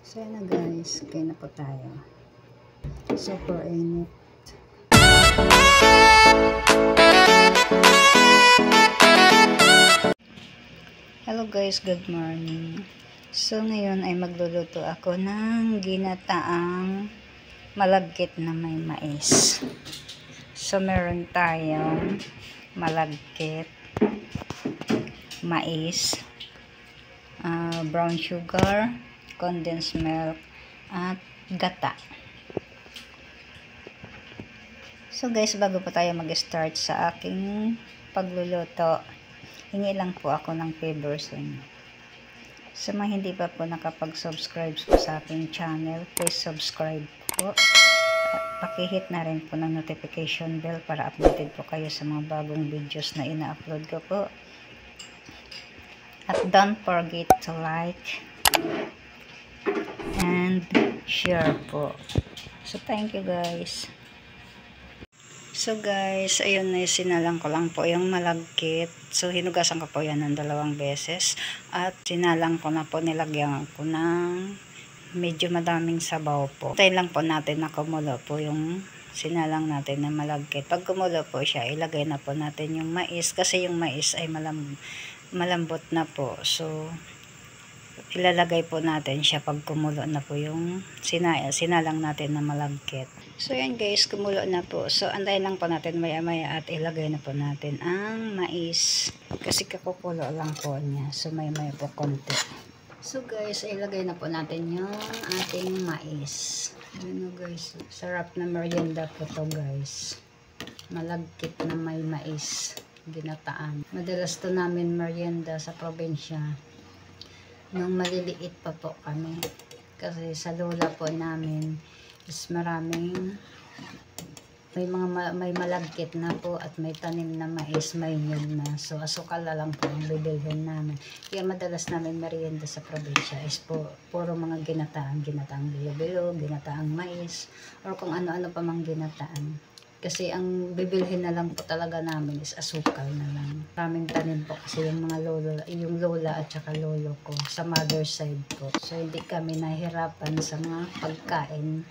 So yan na guys, kaya na po tayo. Super init. Hello guys, good morning. So ngayon ay magluluto ako ng ginataang malagkit na may mais. So meron tayong malagkit, mais, brown sugar, condensed milk, at gata. So guys, bago pa tayo mag-start sa aking pagluluto, hingi lang po ako ng favor sa inyo. Sa mga hindi pa po nakapag-subscribe po sa aking channel, please subscribe po. At pakihit na rin po ng notification bell para updated po kayo sa mga bagong videos na ina-upload ko po. At don't forget to like and share po. So thank you guys. So guys, ayun na, sinalang ko lang po yung malagkit. So hinugasan ko po yan ng 2 beses. At sinalang ko na po, nilagyan ko ng medyo madaming sabaw po. Tayo lang po natin na kumulo po yung sinalang natin na malagkit. Pag kumulo po siya, ilagay na po natin yung mais. Kasi yung mais ay malambot na po. So ilalagay po natin siya pag kumulo na po yung sinalang natin na malagkit. So yan guys, kumulo na po. So antayin lang po natin maya maya at ilagay na po natin ang mais. Kasi kakukulo lang po niya. So maya maya po konti. So guys, ilagay na po natin yung ating mais. Ano guys, sarap na merienda po to guys. Malagkit na may mais. Ginataan. Madalas to namin merienda sa probinsya. Nung maliliit pa po kami. Kasi sa lola po namin is maraming may malagkit na po at may tanim na mais, may nyug na. So asukal na lang po ang bibilhin namin. Kaya madalas namin merienda sa probinsya is puro mga ginataang bilo-bilo, ginataang mais, or kung ano-ano pa mang ginataan. Kasi ang bibilhin na lang po talaga namin is asukal na lang. Maraming tanim po kasi yung mga lola at saka lolo ko sa mother side ko. So hindi kami nahihirapan sa mga pagkain.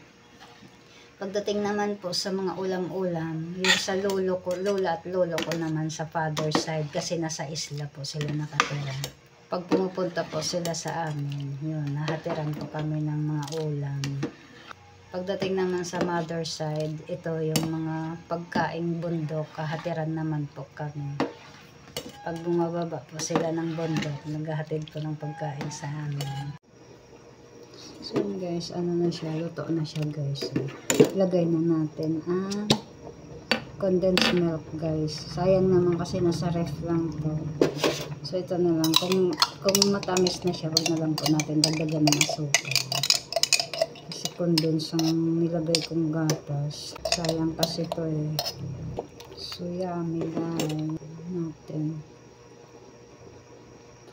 Pagdating naman po sa mga ulam-ulam, yung sa lola at lolo ko naman sa father side kasi nasa isla po sila nakatira. Pag pumupunta po sila sa amin, yun, nahatiran po kami ng mga ulam. Pagdating naman sa mother side, ito yung mga pagkaing bundok, kahatiran naman po kami. Pag bumababa po sila ng bundok, naghahatid po ng pagkain sa amin. So guys, ano na siya, luto na siya guys. So, lagay na natin ang condensed milk guys. Sayang naman kasi nasa ref lang to. So ito na lang, kung matamis na siya, wag na lang po natin dagdagan ng asukal. Kasi condensed ang nilagay kong gatas. Sayang kasi to eh. So yummy guys natin.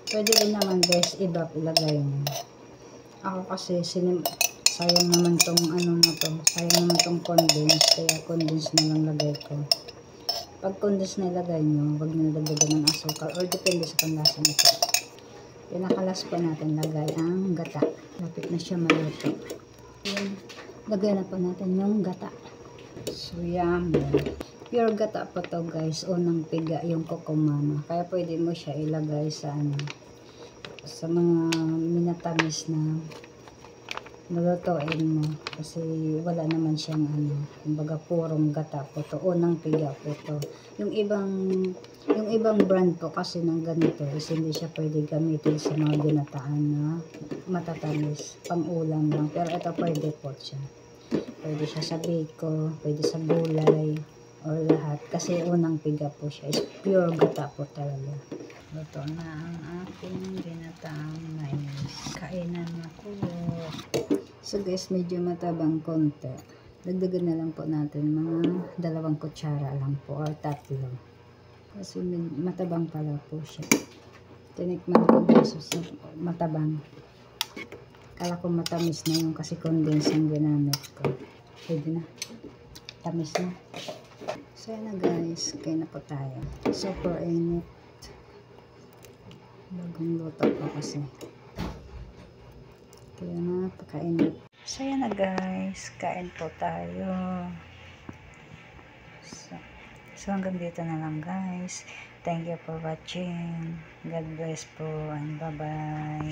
Pwede rin naman guys, iba ilagay mo. Ako kasi sayang naman tong ano na to, sayang naman tong condensed, kaya condensed na lang lagay ko. Pag condensed na ilagay nyo, wag nyo dagdagan ng asukal or depende sa panlasa nito. Pinakalas pa natin lagay ang gata. Lapit na siya maluto. Yan, lagay na po natin yung gata. So yummy. Pure gata po to guys, unang piga yung kokomama. Kaya pwede mo siya ilagay sa sa mga minatamis na lulutuin mo kasi wala naman siyang kumbaga purong gata po to, unang piga po to. Yung ibang brand po kasi ng ganito is hindi siya pwede gamitin sa mga ginataan na matatamis, pang ulam lang, pero ito pwede po siya, pwede siya sa biko, pwede sa gulay or lahat kasi unang piga po siya, is pure gata po talaga. Luto na ang aking ginataang mais. Kainan na po. So guys, medyo matabang konti. Dagdagan na lang po natin mga 2 kutsara lang po or 3. Kasi matabang pala po siya. Tinikman ko guys, matabang. Kala ko matamis na yung kasi condensed ang ginamit ko. Pwede na. Tamis na. So yan na guys, kaya na po tayo. Super init. Bagong luto pa kasi. Kaya napakainit. So yan na guys, kain po tayo. So hanggang dito na lang guys. Thank you for watching. God bless po and bye bye.